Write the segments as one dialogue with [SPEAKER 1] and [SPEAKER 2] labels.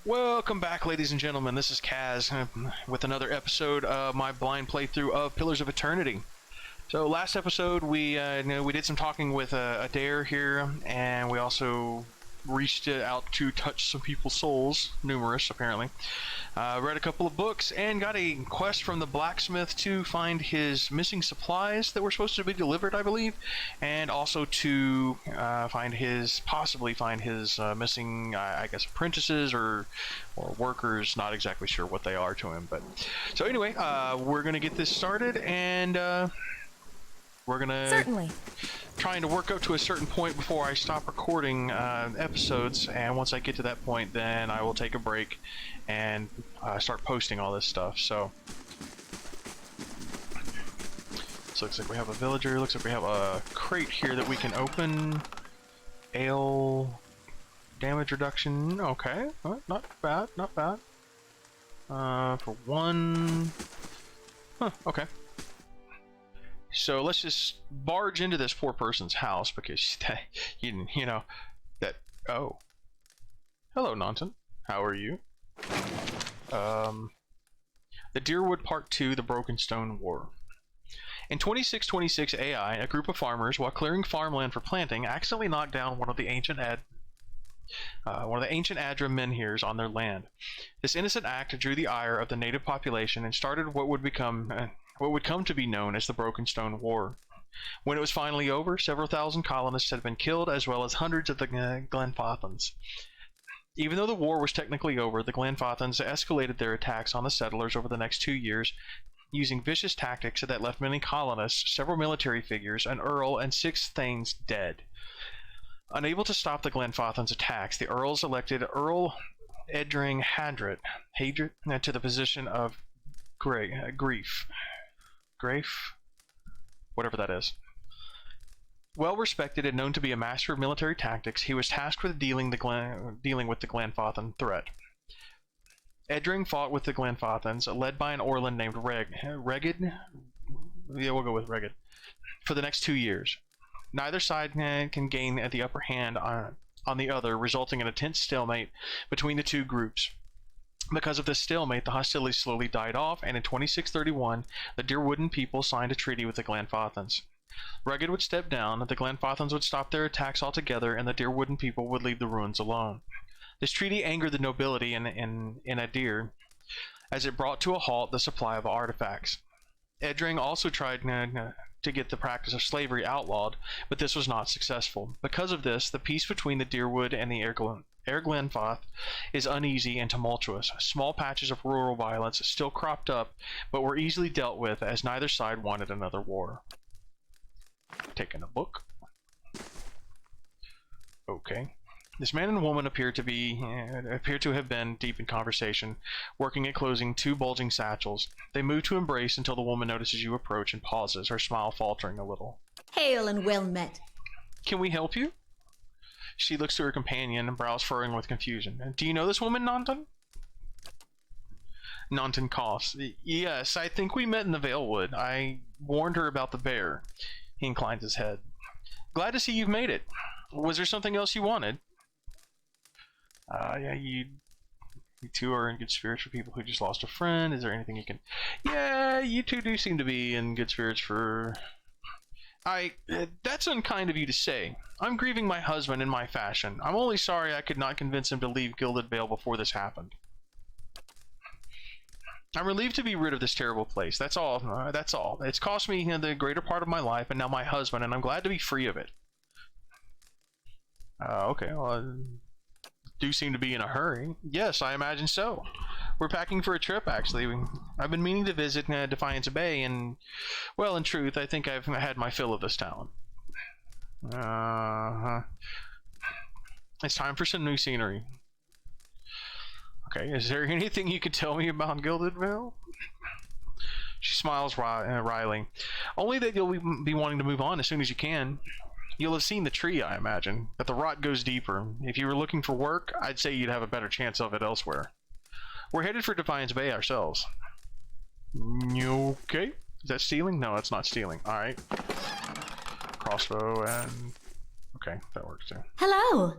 [SPEAKER 1] Welcome back, ladies and gentlemen. This is Kaz with another episode of my blind playthrough of Pillars of Eternity. So last episode we did some talking with Adair here, and we also reached out to touch some people's souls, numerous apparently. Read a couple of books and got a quest from the blacksmith to find his missing supplies that were supposed to be delivered, I believe, and also to possibly find his missing, I guess, apprentices or workers. Not exactly sure what they are to him, but so anyway, we're gonna get this started, and we're gonna
[SPEAKER 2] Certainly.
[SPEAKER 1] trying to work up to a certain point before I stop recording episodes, and once I get to that point, then I will take a break and start posting all this stuff. So looks like we have a villager. Looks like we have a crate here that we can open. Ale damage reduction. Okay, not bad, not bad. For one. Huh. Okay. So let's just barge into this poor person's house because you know that. Oh, hello, Nanton. How are you? The Deerwood Part 2: The Broken Stone War. In 2626 AI, a group of farmers, while clearing farmland for planting, accidentally knocked down one of the ancient Adra menhirs on their land. This innocent act drew the ire of the native population and started what would come to be known as the Broken Stone War. When it was finally over, several thousand colonists had been killed, as well as hundreds of the Glenfathans. Even though the war was technically over, the Glenfathans escalated their attacks on the settlers over the next 2 years, using vicious tactics that left many colonists, several military figures, an earl, and 6 thanes dead. Unable to stop the Glenfathans' attacks, the earls elected Earl Edring Hadrit to the position of Grafe, whatever that is. Well respected and known to be a master of military tactics, he was tasked with dealing with the Glenfathan threat. Edring fought with the Glenfathans, led by an Orland named Regid. Yeah, we'll go with Regid. For the next 2 years. Neither side can gain the upper hand on the other, resulting in a tense stalemate between the two groups. Because of this stalemate, the hostilities slowly died off, and in 2631, the Deerwooden people signed a treaty with the Glenfathans. Regid would step down, the Glenfathans would stop their attacks altogether, and the Deerwooden people would leave the ruins alone. This treaty angered the nobility in Adair, as it brought to a halt the supply of artifacts. Edring also tried to get the practice of slavery outlawed, but this was not successful. Because of this, the peace between the Deerwood and the Glenfath is uneasy and tumultuous. Small patches of rural violence still cropped up, but were easily dealt with as neither side wanted another war. Taking a book. Okay. This man and woman appear to have been deep in conversation, working at closing 2 bulging satchels. They move to embrace until the woman notices you approach and pauses, her smile faltering a little.
[SPEAKER 2] Hail and well met.
[SPEAKER 1] Can we help you? She looks to her companion, brows furrowing with confusion. Do you know this woman, Nanton? Nanton coughs. Yes, I think we met in the Valewood. I warned her about the bear. He inclines his head. Glad to see you've made it. Was there something else you wanted? Yeah, you two are in good spirits for people who just lost a friend. Is there anything you can... Yeah, you two do seem to be in good spirits for... That's unkind of you to say. I'm grieving my husband in my fashion. I'm only sorry I could not convince him to leave Gilded Vale before this happened. I'm relieved to be rid of this terrible place. That's all. That's all. It's cost me the greater part of my life and now my husband, and I'm glad to be free of it. Okay, well... do seem to be in a hurry. Yes, I imagine so. We're packing for a trip, actually. I've been meaning to visit Defiance Bay, and, well, in truth, I think I've had my fill of this town. It's time for some new scenery. Okay, is there anything you could tell me about Gilded Vale? She smiles wryly. Only that you'll be wanting to move on as soon as you can. You'll have seen the tree, I imagine, but the rot goes deeper. If you were looking for work, I'd say you'd have a better chance of it elsewhere. We're headed for Defiance Bay ourselves. Okay. Is that stealing? No, that's not stealing. Alright. Crossbow and... Okay, that works too.
[SPEAKER 2] Hello.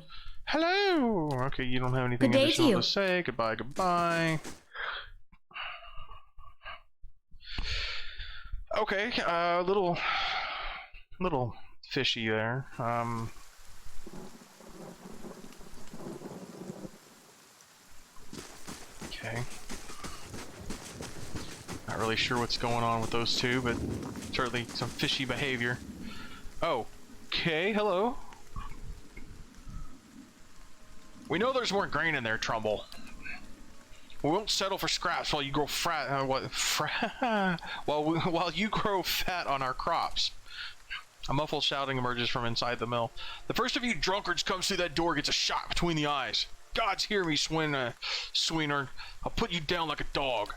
[SPEAKER 1] Hello! Okay, you don't have anything
[SPEAKER 2] Good day to
[SPEAKER 1] additional
[SPEAKER 2] you.
[SPEAKER 1] to say. Goodbye, goodbye. Okay, little fishy there. Okay. Not really sure what's going on with those two, but certainly some fishy behavior. Oh, okay, hello. We know there's more grain in there, Trumbel. We won't settle for scraps while you grow while you grow fat on our crops. A muffled shouting emerges from inside the mill. The first of you drunkards comes through that door gets a shot between the eyes. Gods hear me, Sweener. I'll put you down like a dog.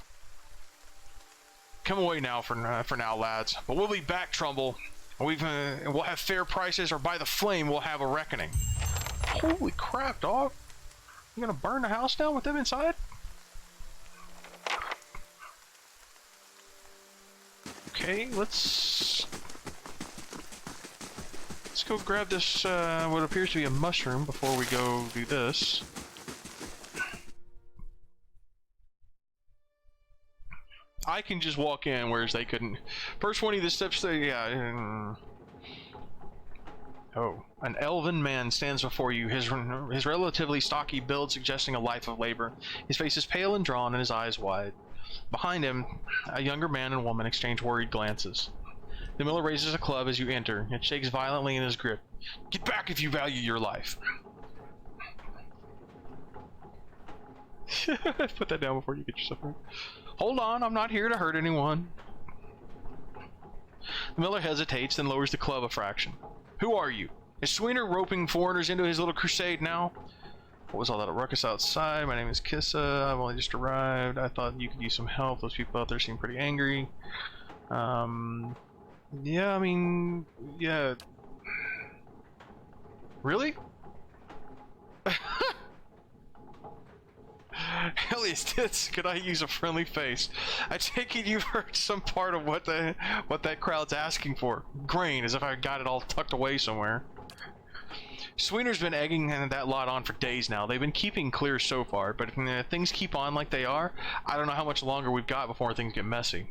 [SPEAKER 1] Come away now for now, lads. But we'll be back, Trumbel. We'll have fair prices, or by the flame, we'll have a reckoning. Holy crap, dog! You gonna burn the house down with them inside? Okay, let's go grab this, what appears to be a mushroom before we go do this. I can just walk in, whereas they couldn't. First one of the steps there, yeah. Oh, an elven man stands before you, his relatively stocky build suggesting a life of labor. His face is pale and drawn and his eyes wide. Behind him, a younger man and woman exchange worried glances. The miller raises a club as you enter. It shakes violently in his grip. Get back if you value your life. Put that down before you get yourself hurt. Hold on, I'm not here to hurt anyone. The miller hesitates, then lowers the club a fraction. Who are you? Is Sweener roping foreigners into his little crusade now? What was all that ruckus outside? My name is Kissa. I've only just arrived. I thought you could use some help. Those people out there seem pretty angry. Yeah, I mean, yeah. Really? Helios tits, could I use a friendly face? I take it you've heard some part of what that crowd's asking for. Grain, as if I got it all tucked away somewhere. Sweener's been egging that lot on for days now. They've been keeping clear so far, but if things keep on like they are, I don't know how much longer we've got before things get messy.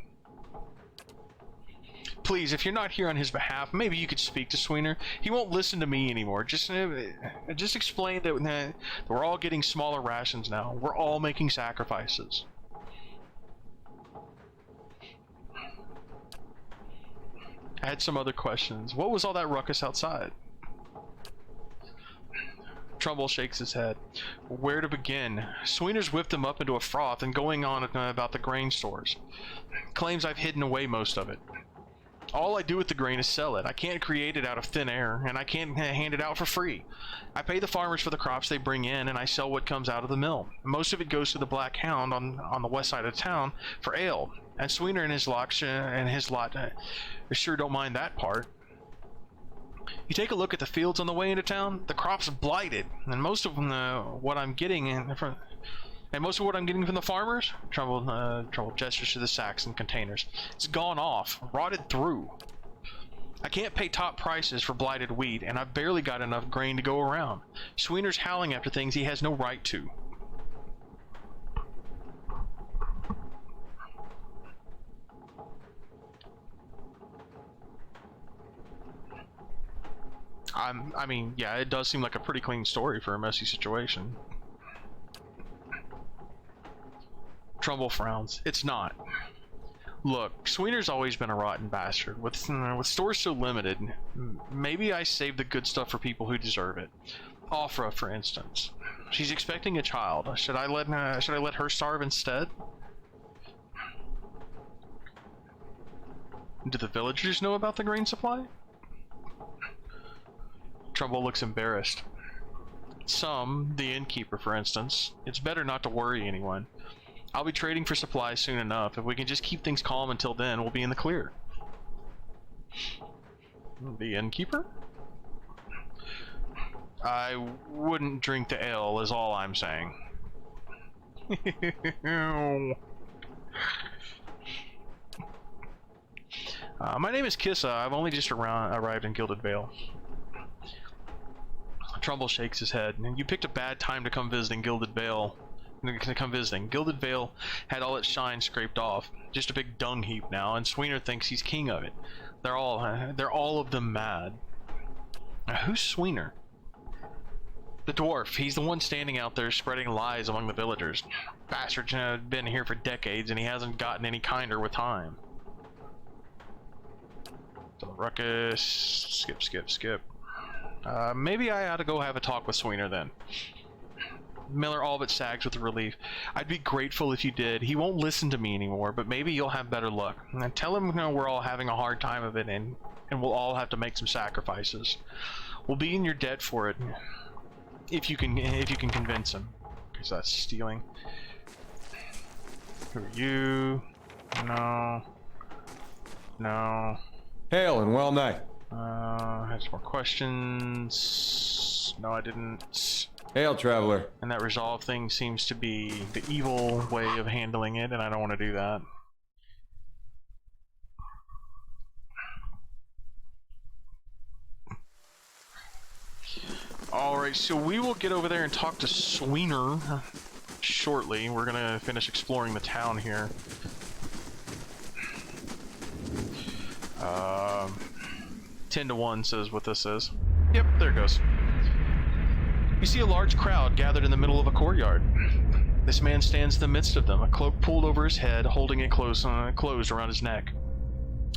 [SPEAKER 1] Please, if you're not here on his behalf, maybe you could speak to Sweener. He won't listen to me anymore. Just explain that we're all getting smaller rations now. We're all making sacrifices. I had some other questions. What was all that ruckus outside? Trumbel shakes his head. Where to begin? Sweener's whipped him up into a froth and going on about the grain stores. Claims I've hidden away most of it. All I do with the grain is sell it. I can't create it out of thin air, and I can't hand it out for free. I pay the farmers for the crops they bring in, and I sell what comes out of the mill. Most of it goes to the Black Hound on the west side of town for ale, and Sweener and his lot sure don't mind that part. You take a look at the fields on the way into town. The crop's blighted, and most of what I'm getting from the farmers, Trumbel gestures to the sacks and containers. It's gone off, rotted through. I can't pay top prices for blighted wheat, and I've barely got enough grain to go around. Sweener's howling after things he has no right to. I mean, yeah, it does seem like a pretty clean story for a messy situation. Trumbel frowns. It's not. Look, Sweener's always been a rotten bastard. With stores so limited, maybe I save the good stuff for people who deserve it. Afra, for instance. She's expecting a child. Should I let her starve instead? Do the villagers know about the grain supply? Trumbel looks embarrassed. Some, the innkeeper for instance. It's better not to worry anyone. I'll be trading for supplies soon enough. If we can just keep things calm until then, we'll be in the clear. The innkeeper? I wouldn't drink the ale, is all I'm saying. My name is Kissa. I've only just arrived in Gilded Vale. Trumbel shakes his head. You picked a bad time to come visiting Gilded Vale. Gilded Vale had all its shine scraped off. Just a big dung heap now, and Sweener thinks he's king of it. They're all of them mad. Now, who's Sweener? The dwarf. He's the one standing out there spreading lies among the villagers. Bastard's been here for decades, and he hasn't gotten any kinder with time. So, ruckus. Skip. Maybe I ought to go have a talk with Sweener then. Miller all but sags with relief. I'd be grateful if you did. He won't listen to me anymore, but maybe you'll have better luck. And tell him we're all having a hard time of it, and we'll all have to make some sacrifices. We'll be in your debt for it, if you can convince him. Because that's stealing. Who are you? No.
[SPEAKER 3] Hail and well night.
[SPEAKER 1] Had some more questions. No, I didn't.
[SPEAKER 3] Hail, traveler.
[SPEAKER 1] And that resolve thing seems to be the evil way of handling it, and I don't want to do that. Alright, so we will get over there and talk to Sweener shortly. We're gonna finish exploring the town here. 10 to 1 says what this is. Yep, there it goes. You see a large crowd gathered in the middle of a courtyard. This man stands in the midst of them, a cloak pulled over his head, holding it closed around his neck.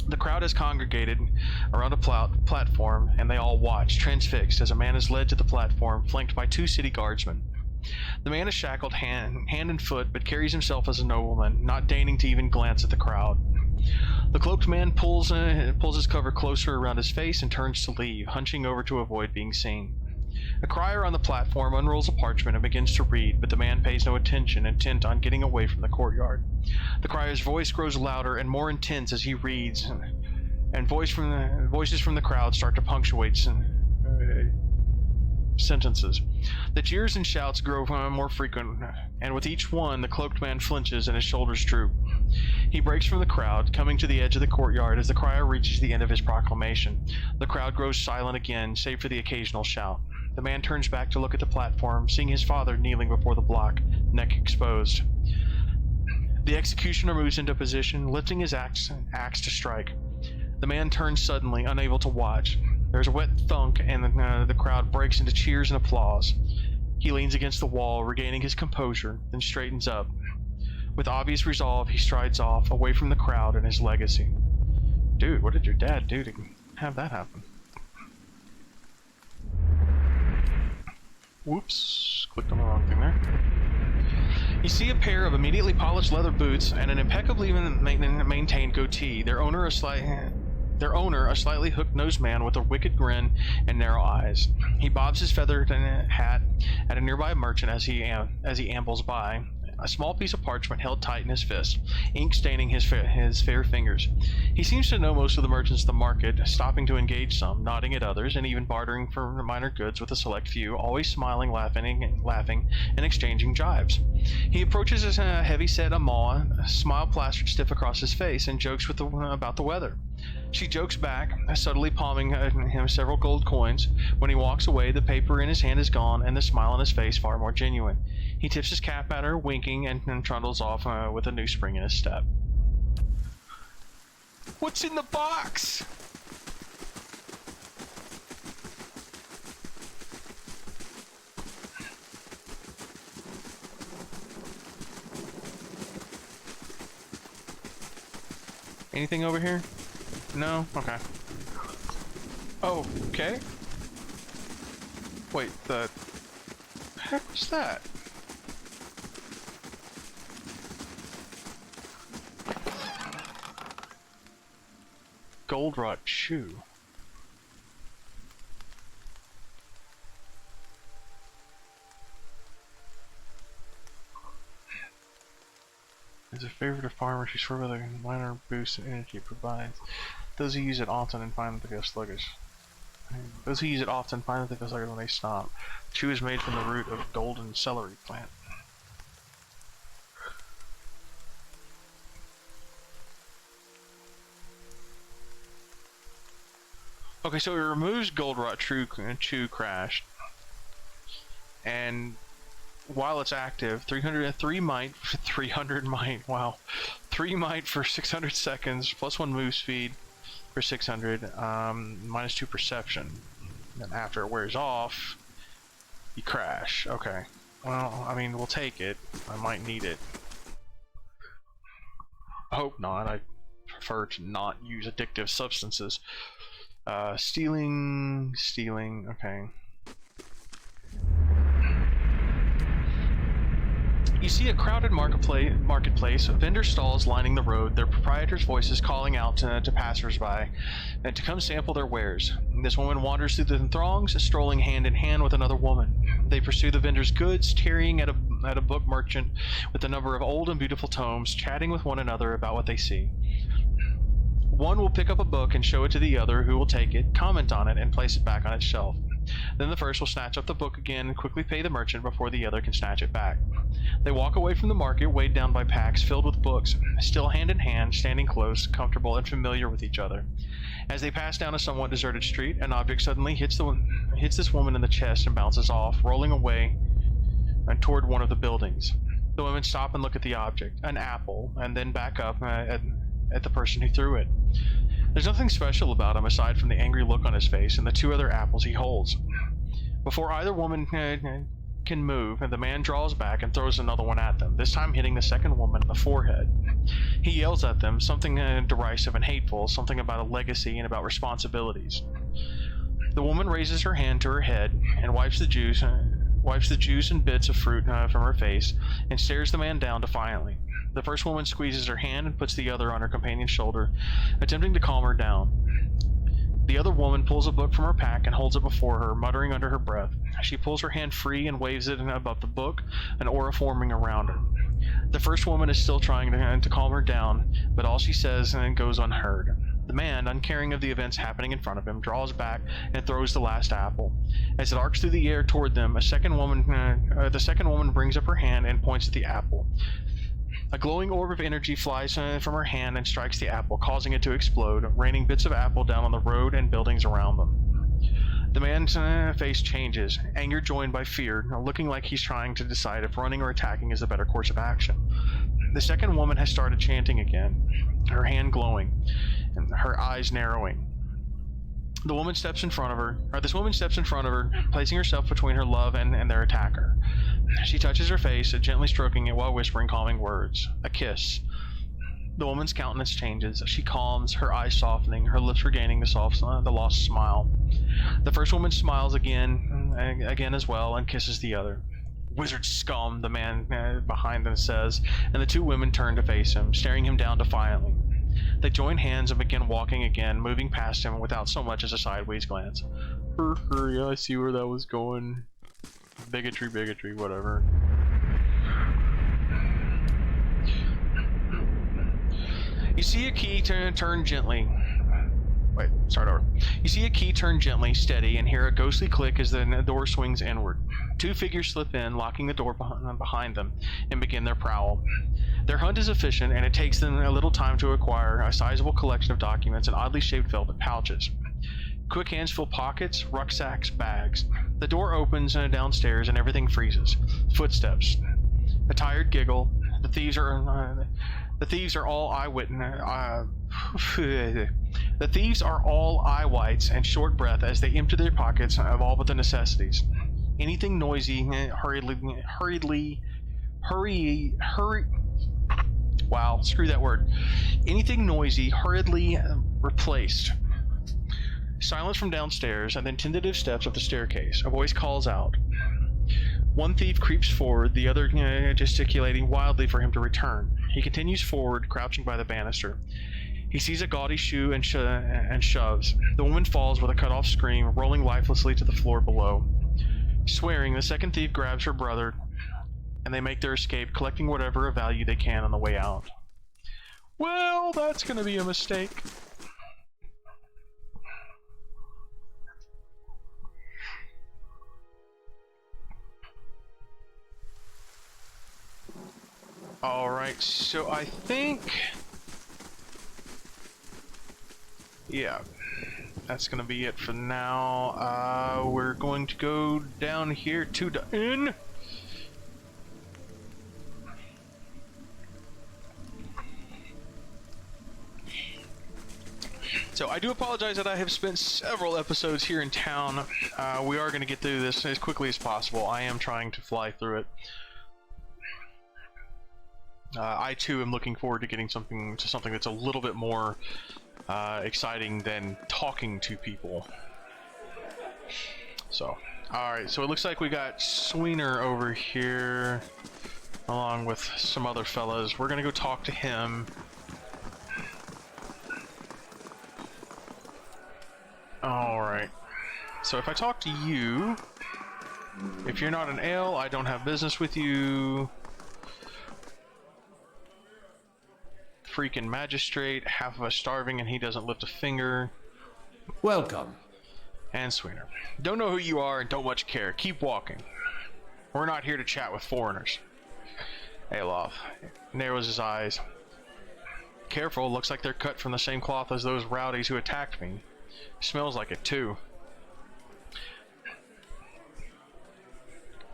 [SPEAKER 1] The crowd has congregated around a platform, and they all watch, transfixed, as a man is led to the platform, flanked by 2 city guardsmen. The man is shackled hand and foot, but carries himself as a nobleman, not deigning to even glance at the crowd. The cloaked man pulls his cover closer around his face and turns to leave, hunching over to avoid being seen. A crier on the platform unrolls a parchment and begins to read, but the man pays no attention, intent on getting away from the courtyard. The crier's voice grows louder and more intense as he reads, and voices from the crowd start to punctuate sentences. The cheers and shouts grow more frequent, and with each one, the cloaked man flinches and his shoulders droop. He breaks from the crowd, coming to the edge of the courtyard as the crier reaches the end of his proclamation. The crowd grows silent again, save for the occasional shout. The man turns back to look at the platform, seeing his father kneeling before the block, neck exposed. The executioner moves into position, lifting his axe to strike. The man turns suddenly, unable to watch. There's a wet thunk, and the crowd breaks into cheers and applause. He leans against the wall, regaining his composure, then straightens up. With obvious resolve, he strides off, away from the crowd and his legacy. Dude, what did your dad do to have that happen? Whoops, clicked on the wrong thing there. You see a pair of immediately polished leather boots and an impeccably maintained goatee. Their owner, a slightly hook-nosed man with a wicked grin and narrow eyes. He bobs his feathered hat at a nearby merchant as he ambles by. A small piece of parchment held tight in his fist, ink staining his fair fingers. He seems to know most of the merchants of the market, stopping to engage some, nodding at others, and even bartering for minor goods with a select few, always smiling, laughing, and exchanging jibes. He approaches his heavy-set Amaw, a smile plastered stiff across his face, and jokes about the weather. She jokes back, subtly palming him several gold coins. When he walks away, the paper in his hand is gone, and the smile on his face far more genuine. He tips his cap at her, winking, and trundles off with a new spring in his step. What's in the box? Anything over here? No? Okay. Oh, okay. Wait, the heck was that? Goldratt shoe. As a favorite of farmers, she swore by the minor boost of energy it provides. Those who use it often and find that they go sluggish. Those who use it often find that they go sluggish when they stop. The shoe is made from the root of golden celery plant. Okay, so it removes Goldratt chew crashed. and while it's active, 303 might, 300 might, wow. 3 might for 600 seconds, plus 1 move speed for 600, minus 2 perception. And after it wears off, you crash. Okay. Well, I mean, we'll take it. I might need it. I hope not. I prefer to not use addictive substances. Stealing, okay. You see a crowded marketplace, vendor stalls lining the road, their proprietors' voices calling out to passers-by and to come sample their wares. This woman wanders through the throngs, strolling hand in hand with another woman. They pursue the vendor's goods, tarrying at a book merchant with a number of old and beautiful tomes, chatting with one another about what they see. One will pick up a book and show it to the other, who will take it, comment on it, and place it back on its shelf. Then the first will snatch up the book again and quickly pay the merchant before the other can snatch it back. They walk away from the market, weighed down by packs filled with books, still hand in hand, standing close, comfortable, and familiar with each other. As they pass down a somewhat deserted street, an object suddenly hits this woman in the chest and bounces off, rolling away and toward one of the buildings. The women stop and look at the object, an apple, and then back up at the person who threw it. There's nothing special about him aside from the angry look on his face and the 2 other apples he holds. Before either woman can move, the man draws back and throws another one at them, this time hitting the second woman in the forehead. He yells at them, something derisive and hateful, something about a legacy and about responsibilities. The woman raises her hand to her head and wipes the juice and bits of fruit from her face and stares the man down defiantly. The first woman squeezes her hand and puts the other on her companion's shoulder, attempting to calm her down. The other woman pulls a book from her pack and holds it before her, muttering under her breath. She pulls her hand free and waves it above the book, an aura forming around her. The first woman is still trying to calm her down, but all she says goes unheard. The man, uncaring of the events happening in front of him, draws back and throws the last apple. As it arcs through the air toward them, the second woman brings up her hand and points at the apple. A glowing orb of energy flies from her hand and strikes the apple, causing it to explode, raining bits of apple down on the road and buildings around them. The man's face changes, anger joined by fear, looking like he's trying to decide if running or attacking is the better course of action. The second woman has started chanting again, her hand glowing, and her eyes narrowing. This woman steps in front of her, placing herself between her love and their attacker. She touches her face, gently stroking it while whispering calming words. A kiss. The woman's countenance changes. She calms, her eyes softening, her lips regaining the lost smile. The first woman smiles again as well, and kisses the other. "Wizard scum," the man behind them says, and the 2 women turn to face him, staring him down defiantly. They join hands and begin walking again, moving past him without so much as a sideways glance. Yeah, I see where that was going. Bigotry, whatever. You see a key turn gently. Wait, start over. You see a key turn gently, steady, and hear a ghostly click as the door swings inward. 2 figures slip in, locking the door behind them, and begin their prowl. Their hunt is efficient, and it takes them a little time to acquire a sizable collection of documents and oddly shaped velvet pouches. Quick hands fill pockets, rucksacks, bags. The door opens downstairs, and everything freezes. Footsteps. A tired giggle. The thieves are all The thieves are all eye whites and short breath as they empty their pockets of all but the necessities. Anything noisy, wow, screw that word. Anything noisy, hurriedly replaced. Silence from downstairs, and then tentative steps up the staircase. A voice calls out. One thief creeps forward, the other gesticulating wildly for him to return. He continues forward, crouching by the banister. He sees a gaudy shoe and shoves. The woman falls with a cut-off scream, rolling lifelessly to the floor below. Swearing, the second thief grabs her brother, and they make their escape, collecting whatever of value they can on the way out. Well, that's gonna be a mistake. Alright, so I think... yeah. that's gonna be it for now. We're going to go down here to the inn. So I do apologize that I have spent several episodes here in town. We are going to get through this as quickly as possible. I am trying to fly through it. I too am looking forward to getting something that's a little bit more exciting than talking to people. So, alright, so it looks like we got Sweener over here along with some other fellas. We're going to go talk to him. Alright, so if I talk to you, if you're not an ale, I don't have business with you. Freaking magistrate, half of us starving and he doesn't lift a finger.
[SPEAKER 3] Welcome.
[SPEAKER 1] And Sweener. Don't know who you are and don't much care. Keep walking. We're not here to chat with foreigners. Alof narrows his eyes. Careful, looks like they're cut from the same cloth as those rowdies who attacked me. Smells like it too.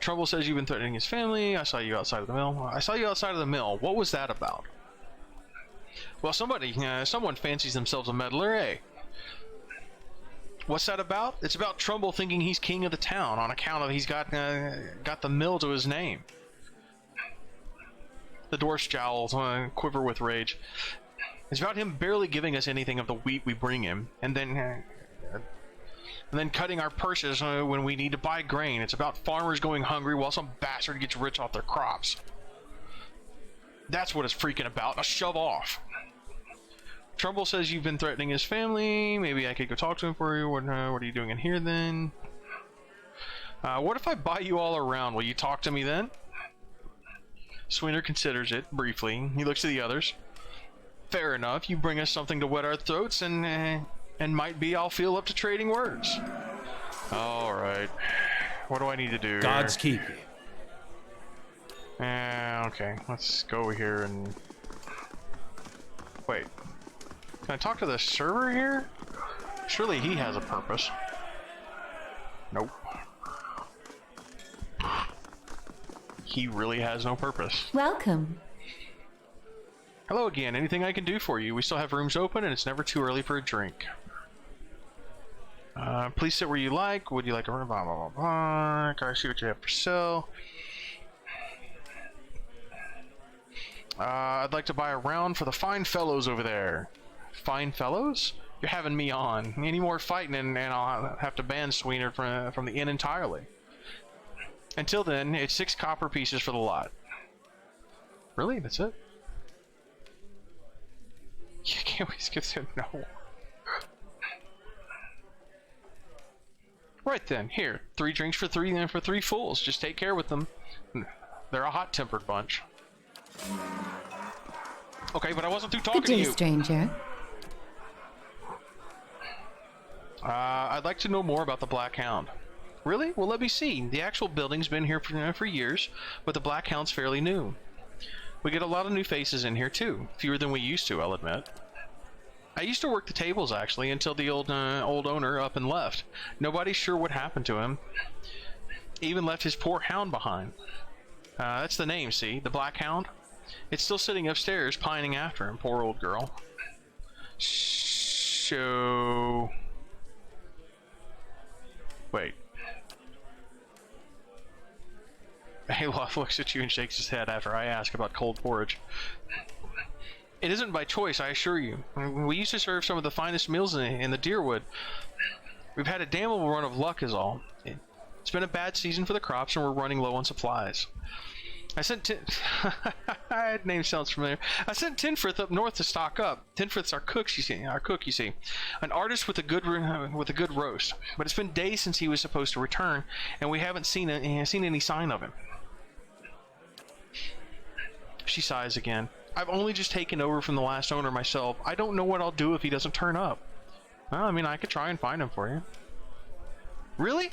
[SPEAKER 1] Trumbel says you've been threatening his family. I saw you outside of the mill. I saw you outside of the mill. What was that about? Well, someone fancies themselves a meddler, eh? What's that about? It's about Trumbel thinking he's king of the town on account of he's got the mill to his name. The dwarf's jowls quiver with rage. It's about him barely giving us anything of the wheat we bring him, and then cutting our purses when we need to buy grain. It's about farmers going hungry while some bastard gets rich off their crops. That's what it's freaking about. Now shove off. Trumbel says you've been threatening his family. Maybe I could go talk to him for you. What are you doing in here then? What if I buy you all around? Will you talk to me then? Sweener considers it briefly. He looks to the others. Fair enough. You bring us something to wet our throats, and might be I'll feel up to trading words. All right. What do I need to do?
[SPEAKER 3] God's keep you.
[SPEAKER 1] Okay. Let's go over here and wait. Can I talk to the server here? Surely he has a purpose. Nope. He really has no purpose.
[SPEAKER 2] Welcome.
[SPEAKER 1] Hello again. Anything I can do for you? We still have rooms open and it's never too early for a drink. Please sit where you like. Would you like a room? Blah, blah, blah, blah. Can I see what you have for sale? I'd like to buy a round for the fine fellows over there. Fine fellows? You're having me on. Any more fighting and I'll have to ban Sweener from the inn entirely. Until then, it's 6 copper pieces for the lot. Really? That's it? You can't always give him no. Right then, here. 3 drinks for 3 fools. Just take care with them. They're a hot-tempered bunch. Okay, but I wasn't through talking
[SPEAKER 2] Good day,
[SPEAKER 1] to you.
[SPEAKER 2] stranger.
[SPEAKER 1] I'd like to know more about the Black Hound. Really? Well, let me see. The actual building's been here for years, but the Black Hound's fairly new. We get a lot of new faces in here, too. Fewer than we used to, I'll admit. I used to work the tables, actually, until the old owner up and left. Nobody's sure what happened to him. Even left his poor hound behind. That's the name, see? The Black Hound? It's still sitting upstairs, pining after him, poor old girl. So... Wait. Alof looks at you and shakes his head after I ask about cold porridge. It isn't by choice, I assure you. We used to serve some of the finest meals in the Deerwood. We've had a damnable run of luck is all. It's been a bad season for the crops and we're running low on supplies. I sent that name sounds familiar. I sent Tinfrith up north to stock up. Tinfrith's our cook, you see. An artist with a good roast. But it's been days since he was supposed to return, and we haven't seen any sign of him. She sighs again. I've only just taken over from the last owner myself. I don't know what I'll do if he doesn't turn up. Well, I mean, I could try and find him for you. Really?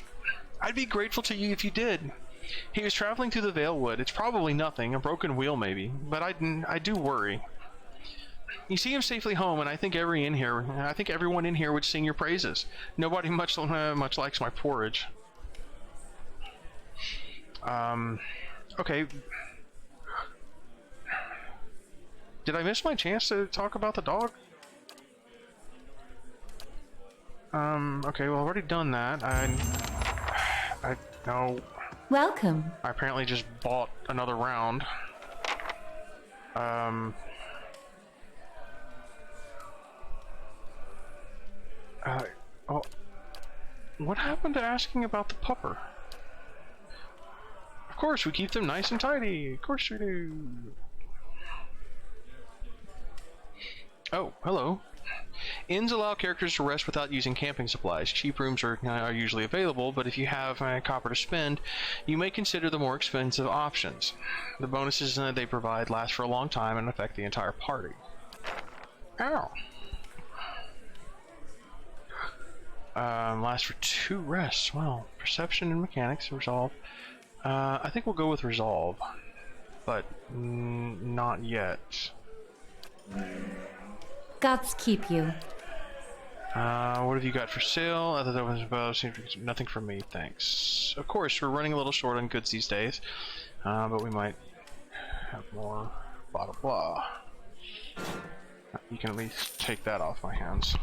[SPEAKER 1] I'd be grateful to you if you did. He was traveling through the Vale Wood. It's probably nothing, a broken wheel maybe, but I do worry. You see him safely home, and I think everyone in here would sing your praises. Nobody much likes my porridge. Okay. Did I miss my chance to talk about the dog? Okay, well, I've already done that. No.
[SPEAKER 2] Welcome.
[SPEAKER 1] I apparently just bought another round. Oh, what happened to asking about the pupper? Of course, we keep them nice and tidy. Of course we do. Oh, hello. Inns allow characters to rest without using camping supplies. Cheap rooms are usually available, but if you have a copper to spend, you may consider the more expensive options. The bonuses they provide last for a long time and affect the entire party. Ow. Last for 2 rests. Well, perception and mechanics, resolve. I think we'll go with resolve, but not yet.
[SPEAKER 2] Gods keep you.
[SPEAKER 1] What have you got for sale? Other than nothing for me, thanks. Of course, we're running a little short on goods these days, but we might have more. Blah blah blah. You can at least take that off my hands.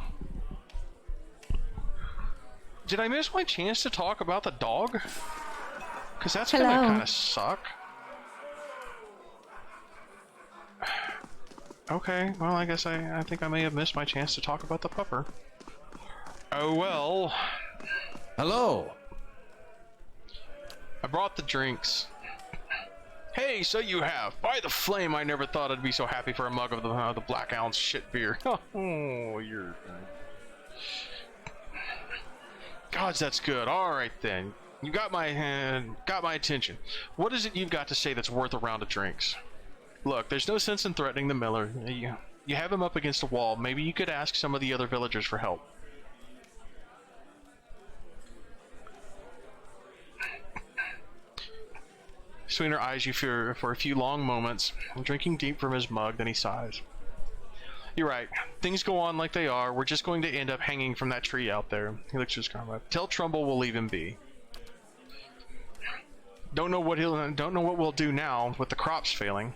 [SPEAKER 1] Did I miss my chance to talk about the dog? Because that's gonna kind of suck. Okay, well, I guess I think I may have missed my chance to talk about the pupper. Oh well.
[SPEAKER 3] Hello.
[SPEAKER 1] I brought the drinks. Hey, so you have. By the flame, I never thought I'd be so happy for a mug of the Black Ounce shit beer. Oh, you're... Gods, that's good. All right then. You got my attention. What is it you've got to say that's worth a round of drinks? Look, there's no sense in threatening the miller. You have him up against a wall. Maybe you could ask some of the other villagers for help. Sweeter eyes you for a few long moments, drinking deep from his mug, then he sighs. You're right. Things go on like they are. We're just going to end up hanging from that tree out there. He looks at his comrade. Tell Trumbel we'll leave him be. Don't know what we'll do now with the crops failing.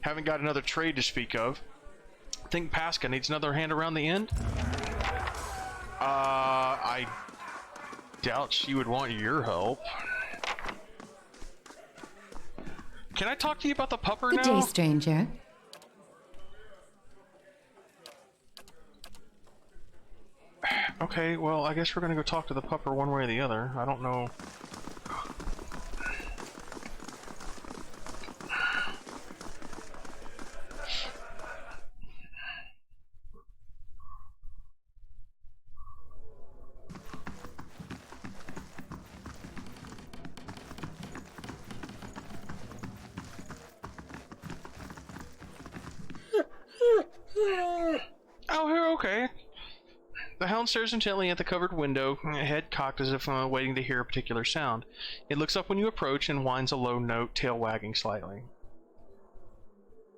[SPEAKER 1] Haven't got another trade to speak of. Think Pasca needs another hand around the end? I doubt she would want your help. Can I talk to you about the pupper now?
[SPEAKER 2] Good day, stranger.
[SPEAKER 1] Okay, well, I guess we're gonna go talk to the pupper one way or the other. I don't know. Oh, here, okay. The hound stares intently at the covered window, head cocked as if waiting to hear a particular sound. It looks up when you approach and whines a low note, tail wagging slightly.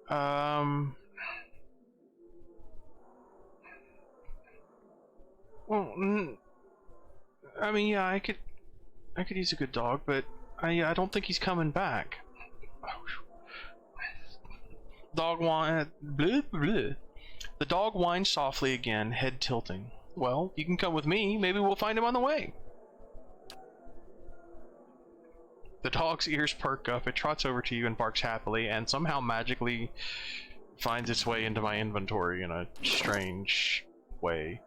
[SPEAKER 1] Well, I mean, yeah, I could use a good dog, but I don't think he's coming back. Dog whine. Bleh, bleh. The dog whines softly again, head tilting. Well, you can come with me. Maybe we'll find him on the way. The dog's ears perk up. It trots over to you and barks happily, and somehow magically finds its way into my inventory in a strange way.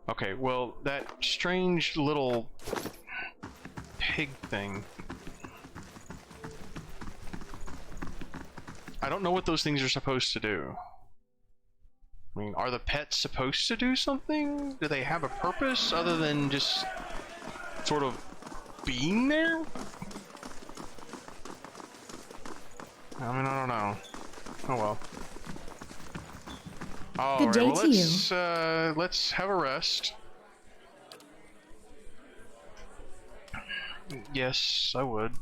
[SPEAKER 1] Okay, well, that strange little pig thing. I don't know what those things are supposed to do. I mean, are the pets supposed to do something? Do they have a purpose other than just sort of being there? I mean, I don't know. Oh well.
[SPEAKER 2] Good day to
[SPEAKER 1] you. Let's have a rest. Yes, I would.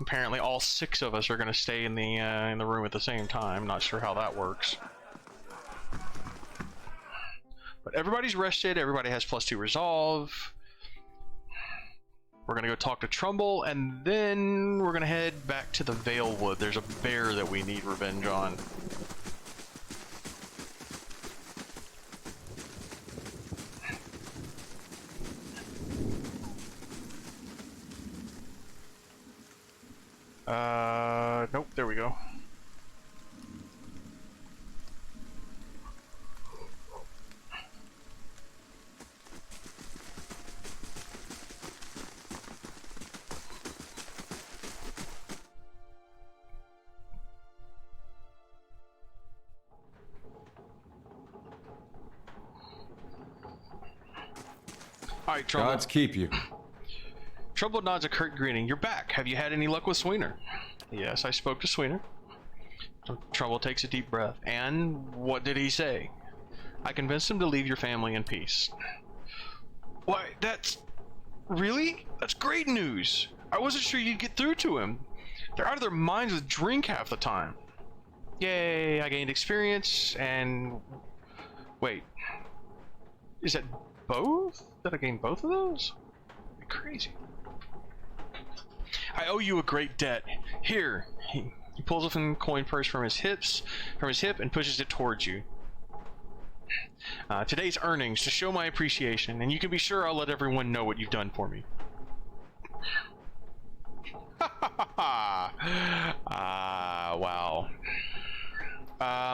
[SPEAKER 1] apparently all 6 of us are going to stay in the room at the same time. Not sure how that works. But everybody's rested. Everybody has +2 resolve. We're going to go talk to Trumbel, and then we're going to head back to the Valewood. There's a bear that we need revenge on. Nope, there we go. Alright, Trumbel.
[SPEAKER 3] Gods keep you.
[SPEAKER 1] Trumbel nods a curt greeting. You're back. Have you had any luck with Sweener? Yes, I spoke to Sweener. Trumbel takes a deep breath. And what did he say? I convinced him to leave your family in peace. Why, that's... Really? That's great news. I wasn't sure you'd get through to him. They're out of their minds with drink half the time. Yay, I gained experience and... Wait. Is that both? Did I gain both of those? That'd be crazy. I owe you a great debt. Here. He pulls off a coin purse from his hip, and pushes it towards you. Today's earnings to show my appreciation, and you can be sure I'll let everyone know what you've done for me. Wow.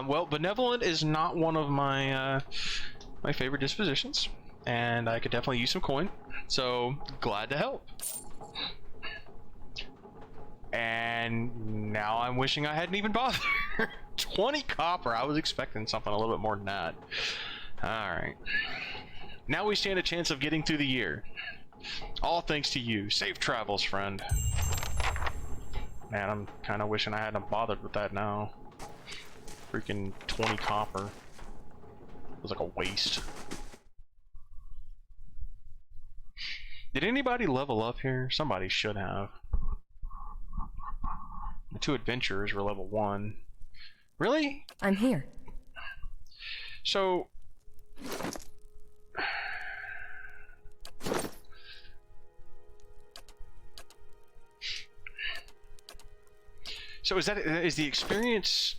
[SPEAKER 1] Well, benevolent is not one of my my favorite dispositions, and I could definitely use some coin, so glad to help. And now I'm wishing I hadn't even bothered. 20 copper. I was expecting something a little bit more than that. Alright. Now we stand a chance of getting through the year. All thanks to you. Safe travels, friend. Man, I'm kind of wishing I hadn't bothered with that now. Freaking 20 copper. It was like a waste. Did anybody level up here? Somebody should have. The 2 adventurers were level 1. Really?
[SPEAKER 2] I'm here.
[SPEAKER 1] So... So is the experience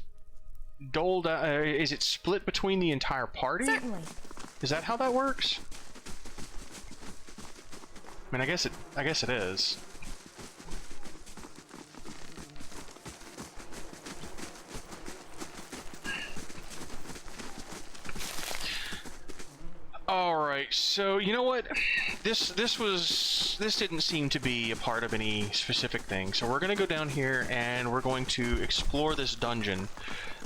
[SPEAKER 1] doled out, is it split between the entire party?
[SPEAKER 2] Certainly.
[SPEAKER 1] Is that how that works? I mean, I guess it is. Alright, so you know what? This didn't seem to be a part of any specific thing. So we're gonna go down here and we're going to explore this dungeon.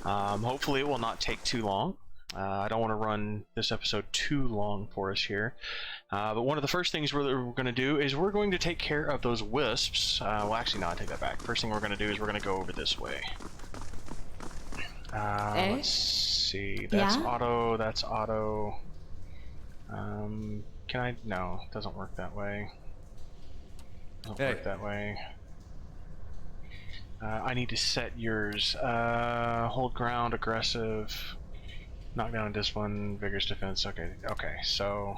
[SPEAKER 1] Hopefully it will not take too long. I don't want to run this episode too long for us here. But one of the first things we're going to do is we're going to take care of those wisps. Well, actually, no, I take that back. First thing we're going to do is we're going to go over this way. Let's see. That's auto. That's auto. Can I? No, it doesn't work that way. Doesn't work that way. I need to set yours. Hold ground, aggressive, knockdown, discipline, vigorous defense. Okay, okay. So,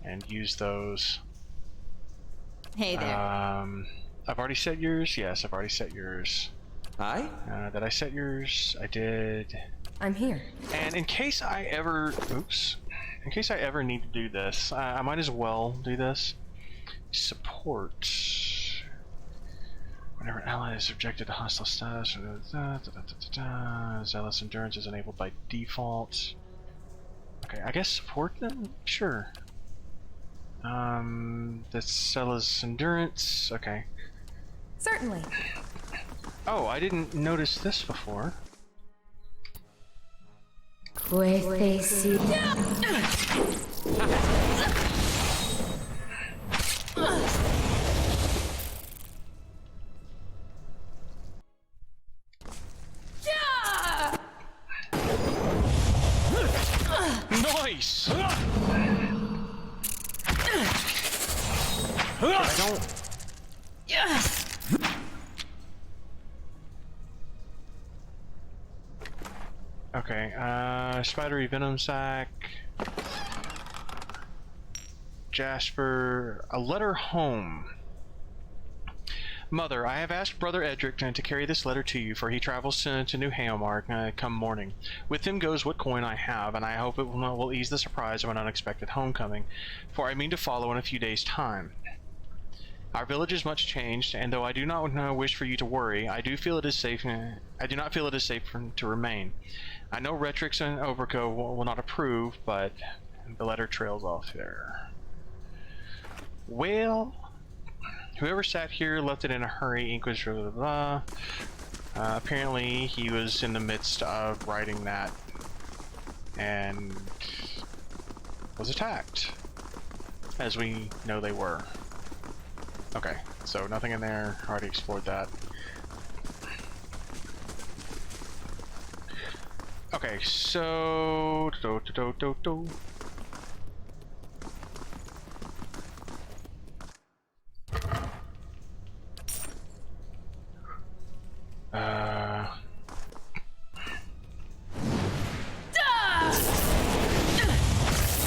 [SPEAKER 1] and use those.
[SPEAKER 2] Hey there.
[SPEAKER 1] I've already set yours. Yes, I've already set yours.
[SPEAKER 3] Hi?
[SPEAKER 1] Did I set yours? I did.
[SPEAKER 2] I'm here.
[SPEAKER 1] And in case I ever, in case I ever need to do this, I might as well do this. Support. Whenever an ally is subjected to hostile status, zealous endurance is enabled by default. Okay, I guess support then? Sure. That's zealous endurance. Okay.
[SPEAKER 2] Certainly.
[SPEAKER 1] Oh, I didn't notice this before. Nice! I don't... Okay, spidery venom sac. Jasper, a letter home. Mother, I have asked Brother Edric to carry this letter to you, for he travels to New Haomar come morning. With him goes what coin I have, and I hope it will ease the surprise of an unexpected homecoming, for I mean to follow in a few days' time. Our village is much changed, and though I do not wish for you to worry, I do not feel it is safe to remain. I know Retrix and Overco will not approve, but the letter trails off there. Well, whoever sat here left it in a hurry. Ink was blah, blah, blah. Apparently, he was in the midst of writing that and was attacked, as we know they were. Okay, so nothing in there. Already explored that. Okay, so
[SPEAKER 3] I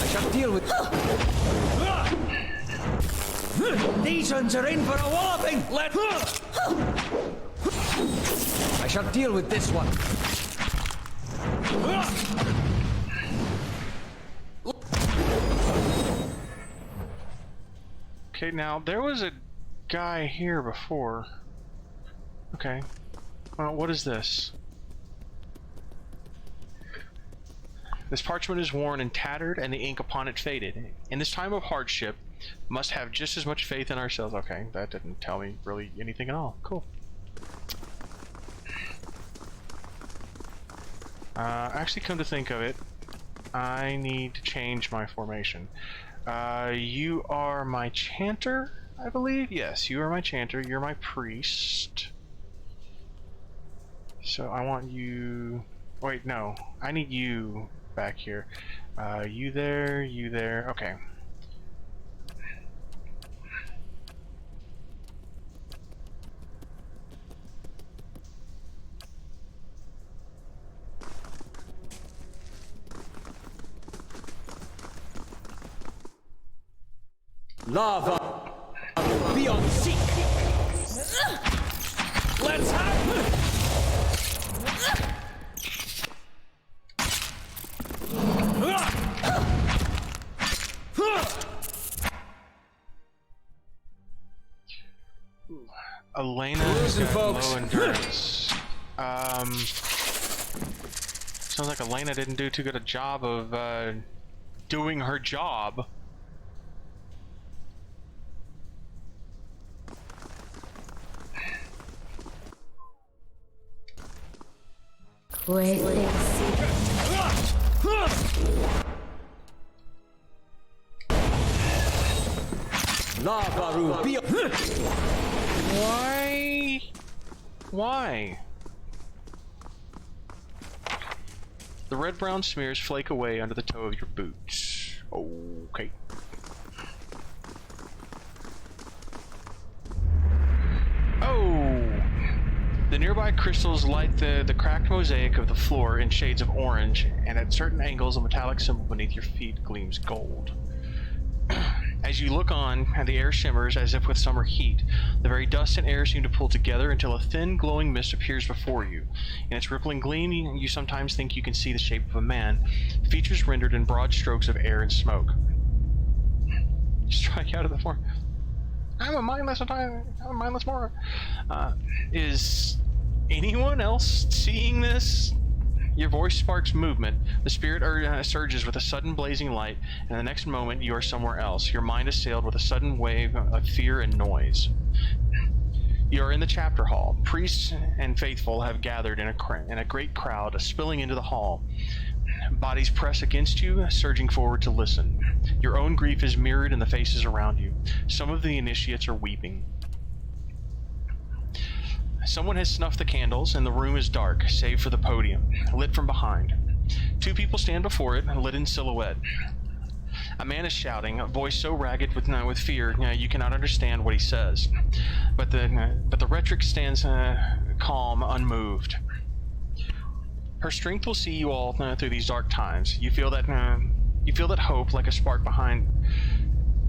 [SPEAKER 3] shall deal with... These ones are in for a walloping! I shall deal with this one.
[SPEAKER 1] okay, now there was a guy here before. Okay. What is this? This parchment is worn and tattered, and the ink upon it faded. In this time of hardship, must have just as much faith in ourselves. Okay, that didn't tell me really anything at all. Cool. Actually, come to think of it, I need to change my formation. You are my chanter, I believe? Yes, you are my chanter. You're my priest. So I want you... Wait, no. I need you back here. You there, you there. Okay.
[SPEAKER 3] Lava beyond seek. Let's have...
[SPEAKER 1] Elena's
[SPEAKER 3] Listen,
[SPEAKER 1] got
[SPEAKER 3] folks.
[SPEAKER 1] low endurance. Sounds like Elena didn't do too good a job of doing her job.
[SPEAKER 2] Great things.
[SPEAKER 3] Lava ruby.
[SPEAKER 1] Why? Why? The red-brown smears flake away under the toe of your boots. Okay. Oh! The nearby crystals light the cracked mosaic of the floor in shades of orange, and at certain angles a metallic symbol beneath your feet gleams gold. As you look on, the air shimmers as if with summer heat. The very dust and air seem to pull together until a thin, glowing mist appears before you. In its rippling gleam, you sometimes think you can see the shape of a man, features rendered in broad strokes of air and smoke. Strike out of the form. I'm a mindless moron. Is anyone else seeing this? Your voice sparks movement. The spirit surges with a sudden blazing light, and the next moment you are somewhere else. Your mind assailed with a sudden wave of fear and noise. You are in the chapter hall. Priests and faithful have gathered in a great crowd, spilling into the hall. Bodies press against you, surging forward to listen. Your own grief is mirrored in the faces around you. Some of the initiates are weeping. Someone has snuffed the candles, and the room is dark, save for the podium, lit from behind. Two people stand before it, lit in silhouette. A man is shouting, a voice so ragged with fear you cannot understand what he says. But the Retrix stands calm, unmoved. Her strength will see you all through these dark times. You feel that hope like a spark behind.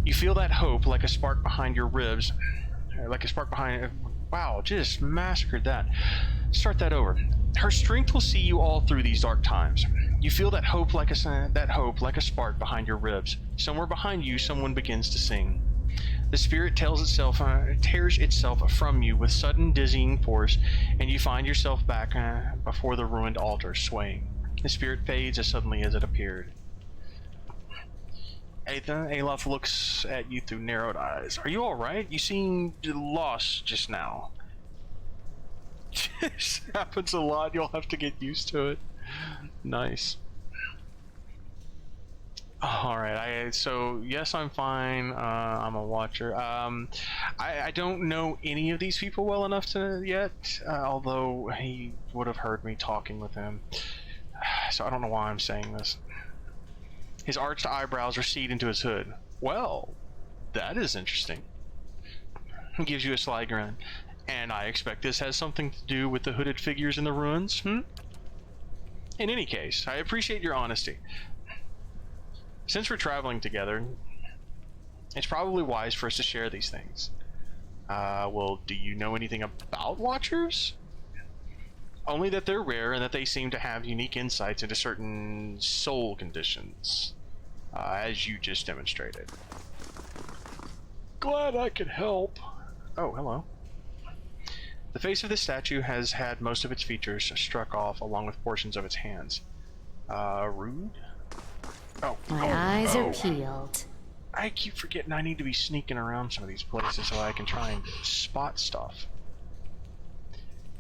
[SPEAKER 1] You feel that hope like a spark behind your ribs, like a spark behind. Wow, just massacred that. Start that over. Her strength will see you all through these dark times. You feel that hope like a spark behind your ribs. Somewhere behind you, someone begins to sing. The spirit tears itself from you with sudden dizzying force, and you find yourself back before the ruined altar, swaying. The spirit fades as suddenly as it appeared. Ethan, Alof looks at you through narrowed eyes. Are you alright? You seemed lost just now. This happens a lot. You'll have to get used to it. Nice. Alright, so yes, I'm fine. I'm a watcher. I don't know any of these people well enough to yet, although he would have heard me talking with him. So I don't know why I'm saying this. His arched eyebrows recede into his hood. Well, that is interesting. He gives you a sly grin. And I expect this has something to do with the hooded figures in the ruins, In any case, I appreciate your honesty. Since we're traveling together, it's probably wise for us to share these things. Well, do you know anything about Watchers? Only that they're rare and that they seem to have unique insights into certain soul conditions, as you just demonstrated. Glad I could help. Oh, hello. The face of this statue has had most of its features struck off along with portions of its hands. Rude?
[SPEAKER 2] My eyes are peeled.
[SPEAKER 1] I keep forgetting I need to be sneaking around some of these places so I can try and spot stuff.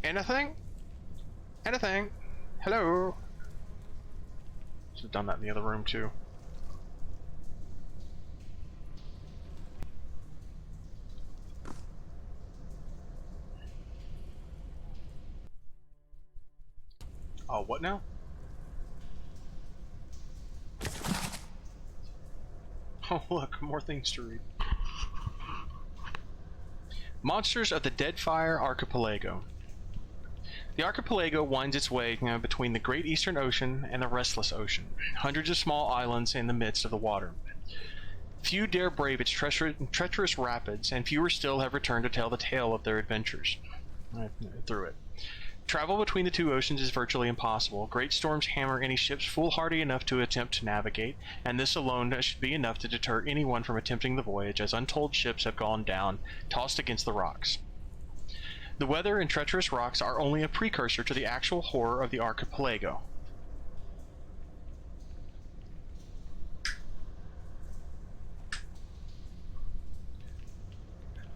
[SPEAKER 1] Anything? Anything? Hello? Should have done that in the other room too. Oh, what now? Oh, look, more things to read. Monsters of the Deadfire Archipelago. The archipelago winds its way between the Great Eastern Ocean and the Restless Ocean, hundreds of small islands in the midst of the water. Few dare brave its treacherous rapids, and fewer still have returned to tell the tale of their adventures through it. Travel between the two oceans is virtually impossible. Great storms hammer any ships foolhardy enough to attempt to navigate, and this alone should be enough to deter anyone from attempting the voyage, as untold ships have gone down, tossed against the rocks. The weather and treacherous rocks are only a precursor to the actual horror of the archipelago.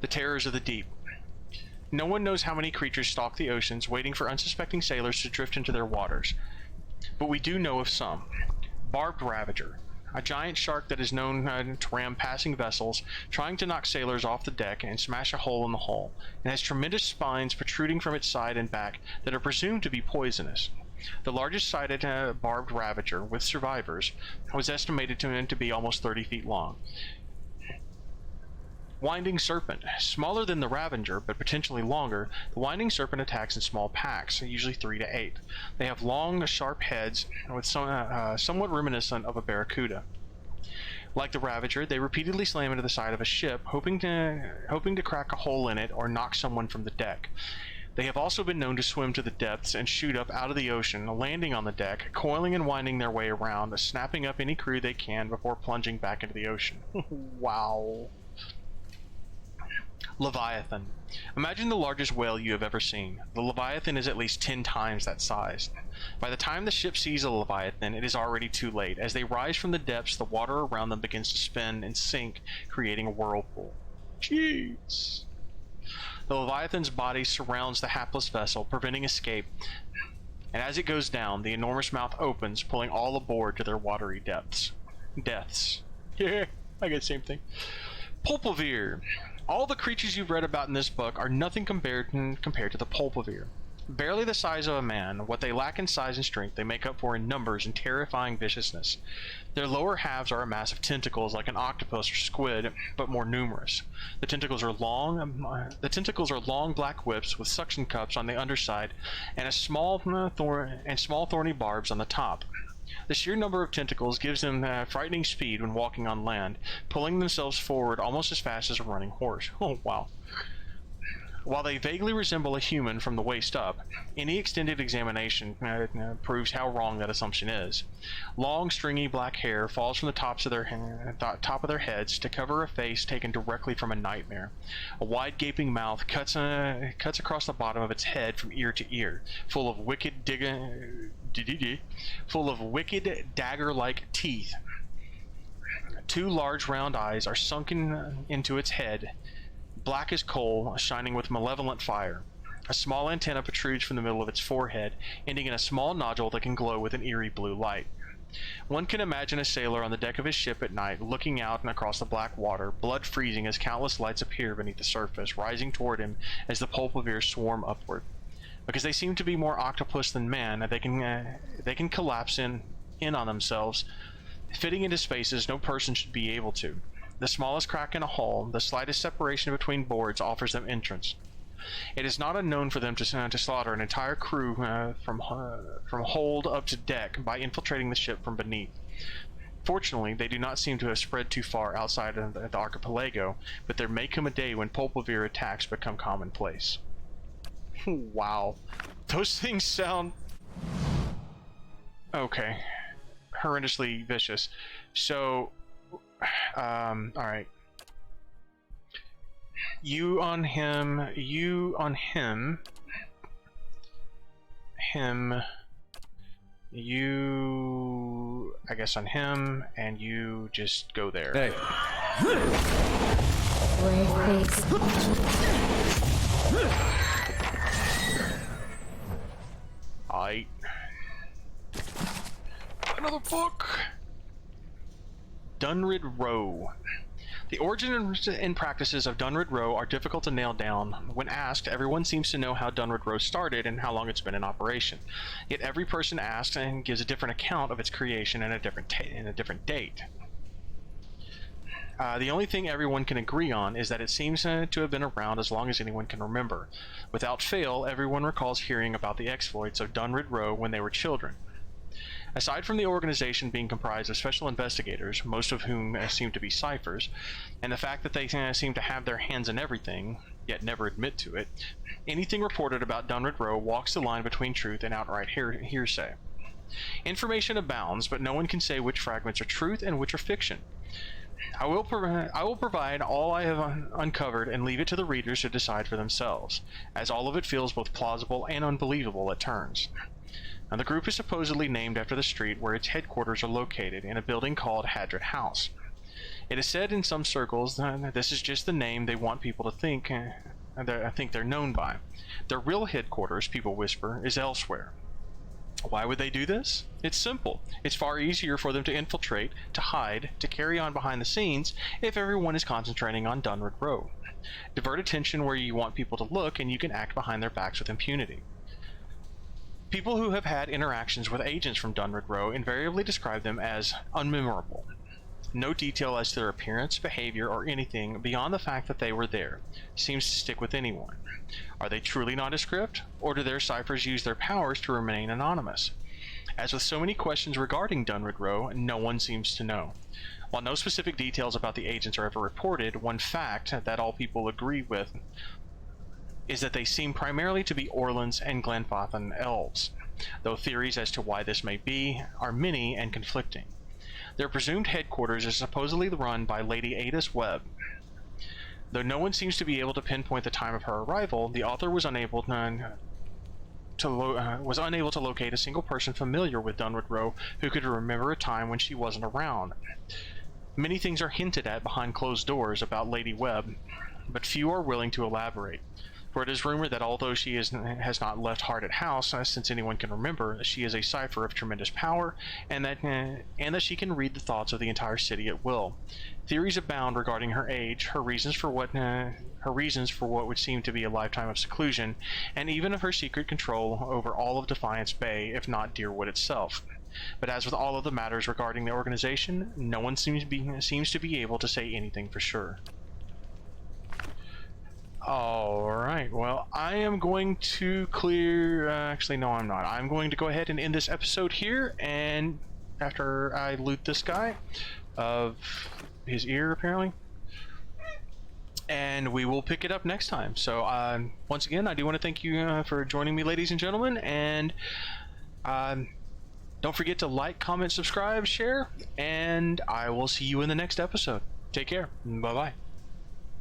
[SPEAKER 1] The terrors of the deep. No one knows how many creatures stalk the oceans, waiting for unsuspecting sailors to drift into their waters. But we do know of some. Barbed Ravager, a giant shark that is known to ram passing vessels, trying to knock sailors off the deck and smash a hole in the hull, and has tremendous spines protruding from its side and back that are presumed to be poisonous. The largest sighted barbed ravager, with survivors, was estimated to be almost 30 feet long. Winding Serpent. Smaller than the Ravager, but potentially longer, the Winding Serpent attacks in small packs, usually 3 to 8. They have long, sharp heads, with somewhat reminiscent of a barracuda. Like the Ravager, they repeatedly slam into the side of a ship, hoping to crack a hole in it or knock someone from the deck. They have also been known to swim to the depths and shoot up out of the ocean, landing on the deck, coiling and winding their way around, snapping up any crew they can before plunging back into the ocean. Wow. Leviathan. Imagine the largest whale you have ever seen. The Leviathan is at least 10 times that size. By the time the ship sees a Leviathan, it is already too late. As they rise from the depths, the water around them begins to spin and sink, creating a whirlpool. Jeez. The Leviathan's body surrounds the hapless vessel, preventing escape, and as it goes down, the enormous mouth opens, pulling all aboard to their watery depths. Deaths. Yeah, I get the same thing. Pulpavir. All the creatures you've read about in this book are nothing compared to the Pulpavir. Barely the size of a man, what they lack in size and strength, they make up for in numbers and terrifying viciousness. Their lower halves are a mass of tentacles like an octopus or squid, but more numerous. The tentacles are long black whips with suction cups on the underside and small thorny barbs on the top. The sheer number of tentacles gives them frightening speed when walking on land, pulling themselves forward almost as fast as a running horse. Oh, wow. While they vaguely resemble a human from the waist up, any extended examination proves how wrong that assumption is. Long, stringy black hair falls from the top of their heads to cover a face taken directly from a nightmare. A wide gaping mouth cuts across the bottom of its head from ear to ear, full of wicked dagger-like teeth. Two large round eyes are sunken into its head, black as coal, shining with malevolent fire. A small antenna protrudes from the middle of its forehead, ending in a small nodule that can glow with an eerie blue light. One can imagine a sailor on the deck of his ship at night, looking out and across the black water, blood freezing as countless lights appear beneath the surface, rising toward him as the pulpovirs swarm upward. Because they seem to be more octopus than man, they can collapse in on themselves, fitting into spaces no person should be able to. The smallest crack in a hull, the slightest separation between boards offers them entrance. It is not unknown for them to slaughter an entire crew from hold up to deck by infiltrating the ship from beneath. Fortunately, they do not seem to have spread too far outside of the archipelago, but there may come a day when pulpovir attacks become commonplace. Wow. Those things sound... okay. Horrendously vicious. So... alright. You on him, you, I guess on him, and you just go there.
[SPEAKER 3] Hey.
[SPEAKER 1] Aight. Another book! Dunrid Row. The origin and practices of Dunrid Row are difficult to nail down. When asked, everyone seems to know how Dunrid Row started and how long it's been in operation. Yet every person asked and gives a different account of its creation and a different date. The only thing everyone can agree on is that it seems to have been around as long as anyone can remember. Without fail, everyone recalls hearing about the exploits of Dunrid Row when they were children. Aside from the organization being comprised of special investigators, most of whom seem to be ciphers, and the fact that they seem to have their hands in everything, yet never admit to it, anything reported about Dunrid Row walks the line between truth and outright hearsay. Information abounds, but no one can say which fragments are truth and which are fiction. I will provide all I have uncovered and leave it to the readers to decide for themselves, as all of it feels both plausible and unbelievable at turns. Now, the group is supposedly named after the street where its headquarters are located, in a building called Hadrit House. It is said in some circles that this is just the name they want people to think they're known by. Their real headquarters, people whisper, is elsewhere. Why would they do this? It's simple. It's far easier for them to infiltrate, to hide, to carry on behind the scenes if everyone is concentrating on Dunrid Row. Divert attention where you want people to look, and you can act behind their backs with impunity. People who have had interactions with agents from Dunrid Row invariably describe them as unmemorable. No detail as to their appearance, behavior, or anything beyond the fact that they were there seems to stick with anyone. Are they truly nondescript, or do their ciphers use their powers to remain anonymous? As with so many questions regarding Dunrid Row, no one seems to know. While no specific details about the agents are ever reported, one fact that all people agree with is that they seem primarily to be Orlans and Glenfathan elves, though theories as to why this may be are many and conflicting. Their presumed headquarters is supposedly run by Lady Adis Webb. Though no one seems to be able to pinpoint the time of her arrival, the author was unable to locate a single person familiar with Dunrid Row who could remember a time when she wasn't around. Many things are hinted at behind closed doors about Lady Webb, but few are willing to elaborate. For it is rumored that although she has not left Hearted House since anyone can remember, she is a cipher of tremendous power, and that she can read the thoughts of the entire city at will. Theories abound regarding her age, her reasons for what would seem to be a lifetime of seclusion, and even of her secret control over all of Defiance Bay, if not Deerwood itself. But as with all of the matters regarding the organization, no one seems to be able to say anything for sure. Alright, well, I am going to clear... actually, no, I'm not. I'm going to go ahead and end this episode here, and after I loot this guy of his ear, apparently, and we will pick it up next time. So, once again, I do want to thank you for joining me, ladies and gentlemen, and don't forget to like, comment, subscribe, share, and I will see you in the next episode. Take care. Bye-bye.